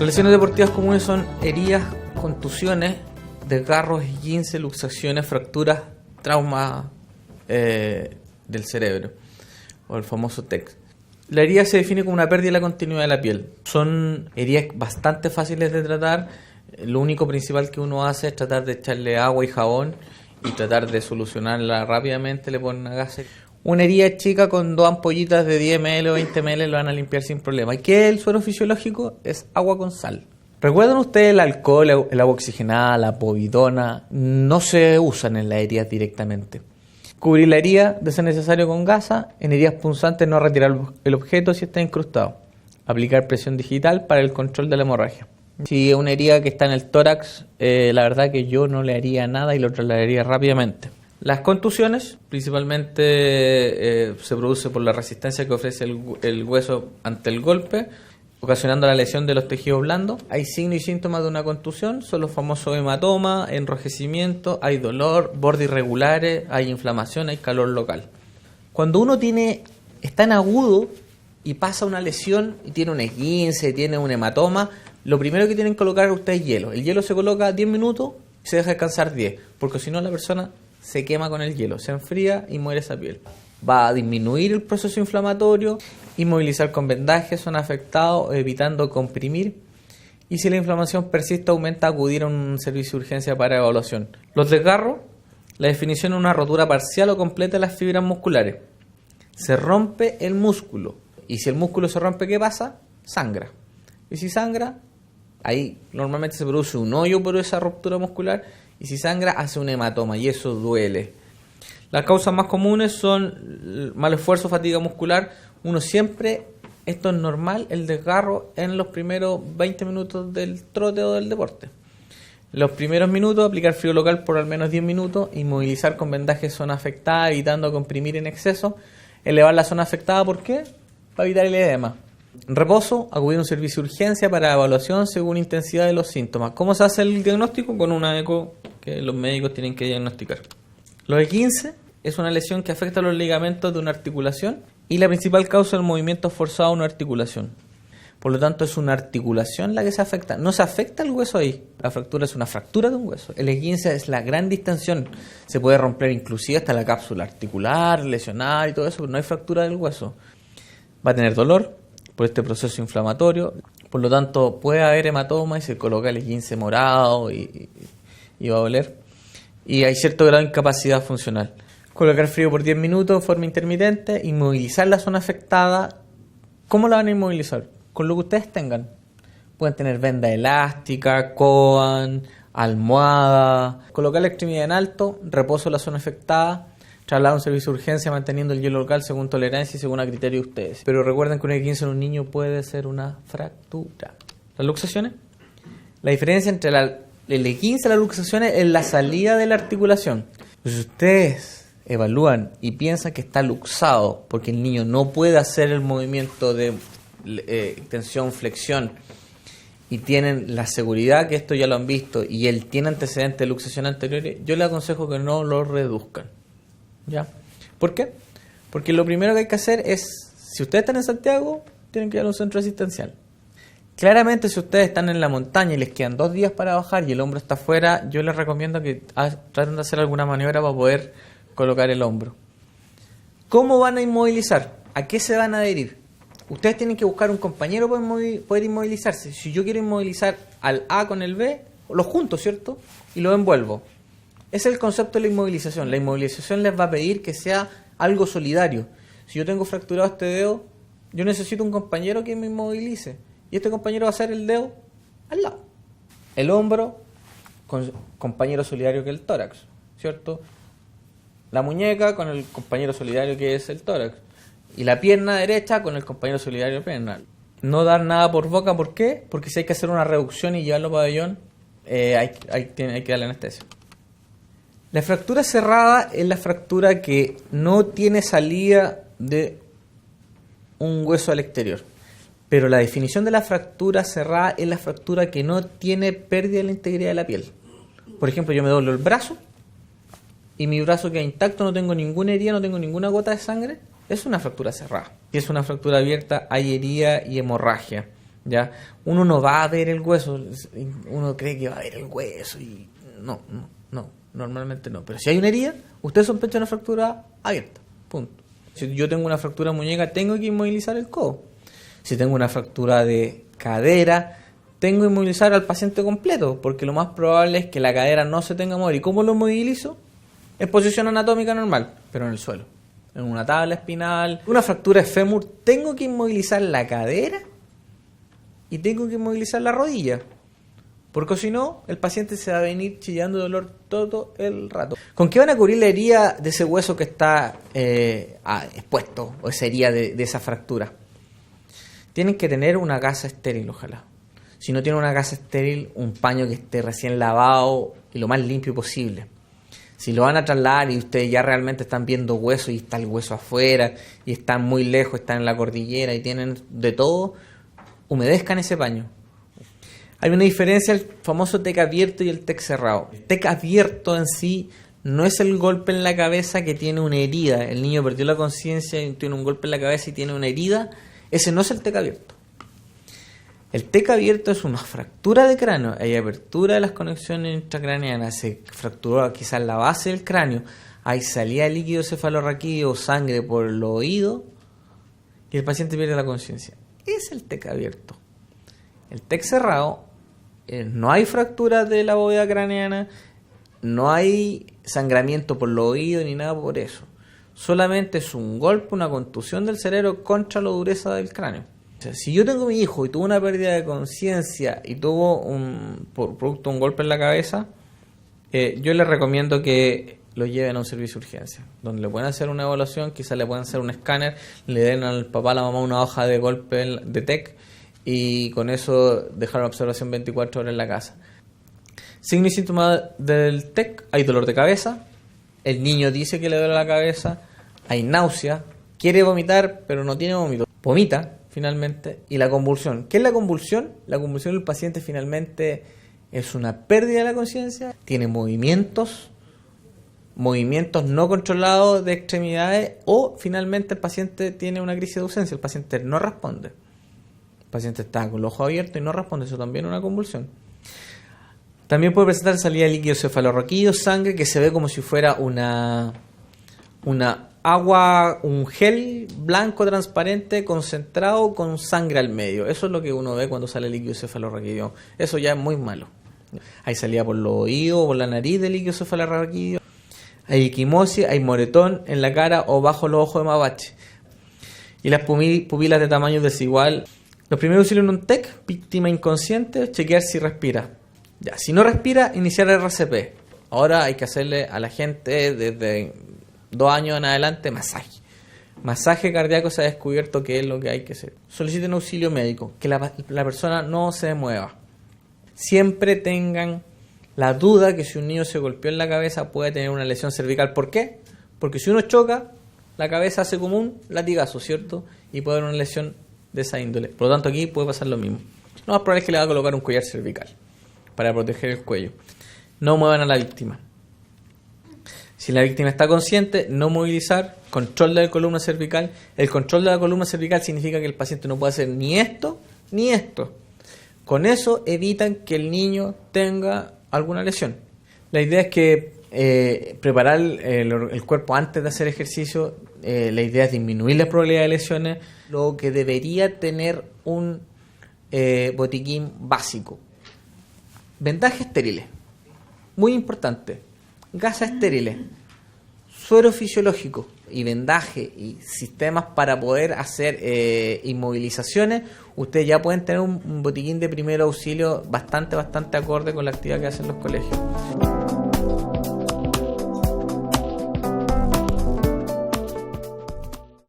Las lesiones deportivas comunes son heridas, contusiones, desgarros, esguinces, luxaciones, fracturas, traumas del cerebro, o el famoso TEC. La herida se define como una pérdida de la continuidad de la piel. Son heridas bastante fáciles de tratar. Lo único principal que uno hace es tratar de echarle agua y jabón y tratar de solucionarla rápidamente. Le ponen una gasa. Una herida chica con 2 ampollitas de 10 ml o 20 ml lo van a limpiar sin problema. ¿Y qué es el suero fisiológico? Es agua con sal. ¿Recuerdan ustedes el alcohol, el agua oxigenada, la povidona? No se usan en las heridas directamente. Cubrir la herida de ser necesario con gasa. En heridas punzantes no retirar el objeto si está incrustado. Aplicar presión digital para el control de la hemorragia. Si es una herida que está en el tórax, la verdad que yo no le haría nada y lo trasladaría rápidamente. Las contusiones principalmente se produce por la resistencia que ofrece el hueso ante el golpe, ocasionando la lesión de los tejidos blandos. Hay signos y síntomas de una contusión, son los famosos hematomas, enrojecimiento, hay dolor, bordes irregulares, hay inflamación, hay calor local. Cuando uno está en agudo y pasa una lesión y tiene un esguince, tiene un hematoma, lo primero que tienen que colocar a ustedes es hielo. El hielo se coloca 10 minutos y se deja descansar 10, porque si no la persona se quema con el hielo, se enfría y muere esa piel. Va a disminuir el proceso inflamatorio, inmovilizar con vendajes, son afectados, evitando comprimir. Y si la inflamación persiste, aumenta acudir a un servicio de urgencia para evaluación. Los desgarros, la definición es una rotura parcial o completa de las fibras musculares. Se rompe el músculo. Y si el músculo se rompe, ¿qué pasa? Sangra. Y si sangra, ahí normalmente se produce un hoyo por esa ruptura muscular. Y si sangra, hace un hematoma y eso duele. Las causas más comunes son mal esfuerzo, fatiga muscular. Uno siempre, esto es normal, el desgarro en los primeros 20 minutos del trote o del deporte. Los primeros minutos, aplicar frío local por al menos 10 minutos, inmovilizar con vendajes zona afectada, evitando comprimir en exceso, elevar la zona afectada, ¿por qué? Para evitar el edema. Reposo, acudir a un servicio de urgencia para evaluación según intensidad de los síntomas. ¿Cómo se hace el diagnóstico? Con una eco que los médicos tienen que diagnosticar. Los esguinces es una lesión que afecta a los ligamentos de una articulación y la principal causa es el movimiento forzado a una articulación. Por lo tanto, es una articulación la que se afecta. No se afecta el hueso ahí. La fractura es una fractura de un hueso. El esguince es la gran distensión. Se puede romper inclusive hasta la cápsula articular, lesionar y todo eso, pero no hay fractura del hueso. Va a tener dolor por este proceso inflamatorio. Por lo tanto, puede haber hematoma y se coloca el esguince morado y va a doler. Y hay cierto grado de incapacidad funcional. Colocar frío por 10 minutos de forma intermitente, inmovilizar la zona afectada. ¿Cómo la van a inmovilizar? Con lo que ustedes tengan. Pueden tener venda elástica, coan, almohada. Colocar la extremidad en alto, reposo en la zona afectada, trasladar a un servicio de urgencia manteniendo el hielo local según tolerancia y según a criterio de ustedes. Pero recuerden que un esguince en un niño puede ser una fractura. Las luxaciones. La diferencia entre el esguince y las luxaciones es la salida de la articulación. Si ustedes evalúan y piensan que está luxado porque el niño no puede hacer el movimiento de tensión, flexión y tienen la seguridad que esto ya lo han visto y él tiene antecedentes de luxación anteriores, yo le aconsejo que no lo reduzcan. ¿Ya? ¿Por qué? Porque lo primero que hay que hacer es, si ustedes están en Santiago, tienen que ir a un centro asistencial. Claramente, si ustedes están en la montaña y les quedan 2 días para bajar y el hombro está afuera, yo les recomiendo que traten de hacer alguna maniobra para poder colocar el hombro. ¿Cómo van a inmovilizar? ¿A qué se van a adherir? Ustedes tienen que buscar un compañero para poder inmovilizarse. Si yo quiero inmovilizar al A con el B, los junto, ¿cierto? Y lo envuelvo. Ese es el concepto de la inmovilización. La inmovilización les va a pedir que sea algo solidario. Si yo tengo fracturado este dedo, yo necesito un compañero que me inmovilice. Y este compañero va a ser el dedo al lado. El hombro, con compañero solidario que es el tórax, ¿cierto? La muñeca con el compañero solidario que es el tórax. Y la pierna derecha con el compañero solidario de pierna. No dar nada por boca, ¿por qué? Porque si hay que hacer una reducción y llevarlo a pabellón, hay que darle anestesia. La fractura cerrada es la fractura que no tiene salida de un hueso al exterior. Pero la definición de la fractura cerrada es la fractura que no tiene pérdida de la integridad de la piel. Por ejemplo, yo me doblo el brazo y mi brazo queda intacto, no tengo ninguna herida, no tengo ninguna gota de sangre. Es una fractura cerrada. Si es una fractura abierta, hay herida y hemorragia. ¿ya? Uno no va a ver el hueso, uno cree que va a ver el hueso y no, normalmente no. Pero si hay una herida, usted sospecha una fractura abierta, punto. Si yo tengo una fractura de muñeca, tengo que inmovilizar el codo. Si tengo una fractura de cadera, tengo que inmovilizar al paciente completo, porque lo más probable es que la cadera no se tenga que mover. ¿Y cómo lo movilizo? En posición anatómica normal, pero en el suelo, en una tabla espinal. Una fractura de fémur, tengo que inmovilizar la cadera y tengo que inmovilizar la rodilla, porque si no, el paciente se va a venir chillando de dolor todo el rato. ¿Con qué van a cubrir la herida de ese hueso que está expuesto, o esa herida de esa fractura? Tienen que tener una gasa estéril, ojalá. Si no tienen una gasa estéril, un paño que esté recién lavado y lo más limpio posible. Si lo van a trasladar y ustedes ya realmente están viendo hueso y está el hueso afuera y están muy lejos, están en la cordillera y tienen de todo, humedezcan ese paño. Hay una diferencia, el famoso TEC abierto y el TEC cerrado. El TEC abierto en sí no es el golpe en la cabeza que tiene una herida. El niño perdió la conciencia y tiene un golpe en la cabeza y tiene una herida. Ese no es el TEC abierto. El TEC abierto es una fractura de cráneo. Hay apertura de las conexiones intracraneanas. Se fracturó quizás la base del cráneo. Hay salida de líquido cefalorraquídeo o sangre por el oído y el paciente pierde la conciencia. Es el TEC abierto. El TEC cerrado, no hay fractura de la bóveda craneana, no hay sangramiento por los oídos ni nada por eso. Solamente es un golpe, una contusión del cerebro contra la dureza del cráneo. O sea, si yo tengo a mi hijo y tuvo una pérdida de conciencia y tuvo por producto un golpe en la cabeza, yo les recomiendo que lo lleven a un servicio de urgencia, donde le pueden hacer una evaluación, quizás le pueden hacer un escáner, le den al papá, a la mamá una hoja de golpe de TEC y con eso dejar una observación 24 horas en la casa. Signos y síntomas del TEC: hay dolor de cabeza, el niño dice que le duele la cabeza, hay náusea, quiere vomitar pero no tiene vómito, vomita finalmente, y la convulsión. ¿Qué es la convulsión? La convulsión del paciente finalmente es una pérdida de la conciencia, tiene movimientos no controlados de extremidades, o finalmente el paciente tiene una crisis de ausencia, el paciente no responde. El paciente está con los ojos abiertos y no responde, eso también es una convulsión. También puede presentar salida de líquido cefalorraquídeo, sangre que se ve como si fuera una agua, un gel blanco transparente concentrado con sangre al medio. Eso es lo que uno ve cuando sale líquido cefalorraquídeo. Eso ya es muy malo. Hay salida por los oídos o por la nariz de líquido cefalorraquídeo. Hay equimosis, hay moretón en la cara o bajo los ojos de mapache. Y las pupilas de tamaño desigual. Los primeros auxilios en un TEC: víctima inconsciente, chequear si respira. Ya, si no respira, iniciar RCP. Ahora hay que hacerle a la gente desde 2 años en adelante masaje. Masaje cardíaco se ha descubierto que es lo que hay que hacer. Soliciten auxilio médico, que la persona no se mueva. Siempre tengan la duda que si un niño se golpeó en la cabeza puede tener una lesión cervical. ¿Por qué? Porque si uno choca, la cabeza hace como un latigazo, ¿cierto? Y puede haber una lesión de esa índole. Por lo tanto, aquí puede pasar lo mismo. Lo más probable es que le va a colocar un collar cervical para proteger el cuello. No muevan a la víctima. Si la víctima está consciente, no movilizar. Control de la columna cervical. El control de la columna cervical significa que el paciente no puede hacer ni esto ni esto. Con eso evitan que el niño tenga alguna lesión. La idea es que preparar el cuerpo antes de hacer ejercicio, la idea es disminuir la probabilidad de lesiones, lo que debería tener un botiquín básico. Vendajes estériles, muy importante. Gasas estériles, suero fisiológico y vendaje y sistemas para poder hacer inmovilizaciones. Ustedes ya pueden tener un botiquín de primer auxilio bastante acorde con la actividad que hacen los colegios.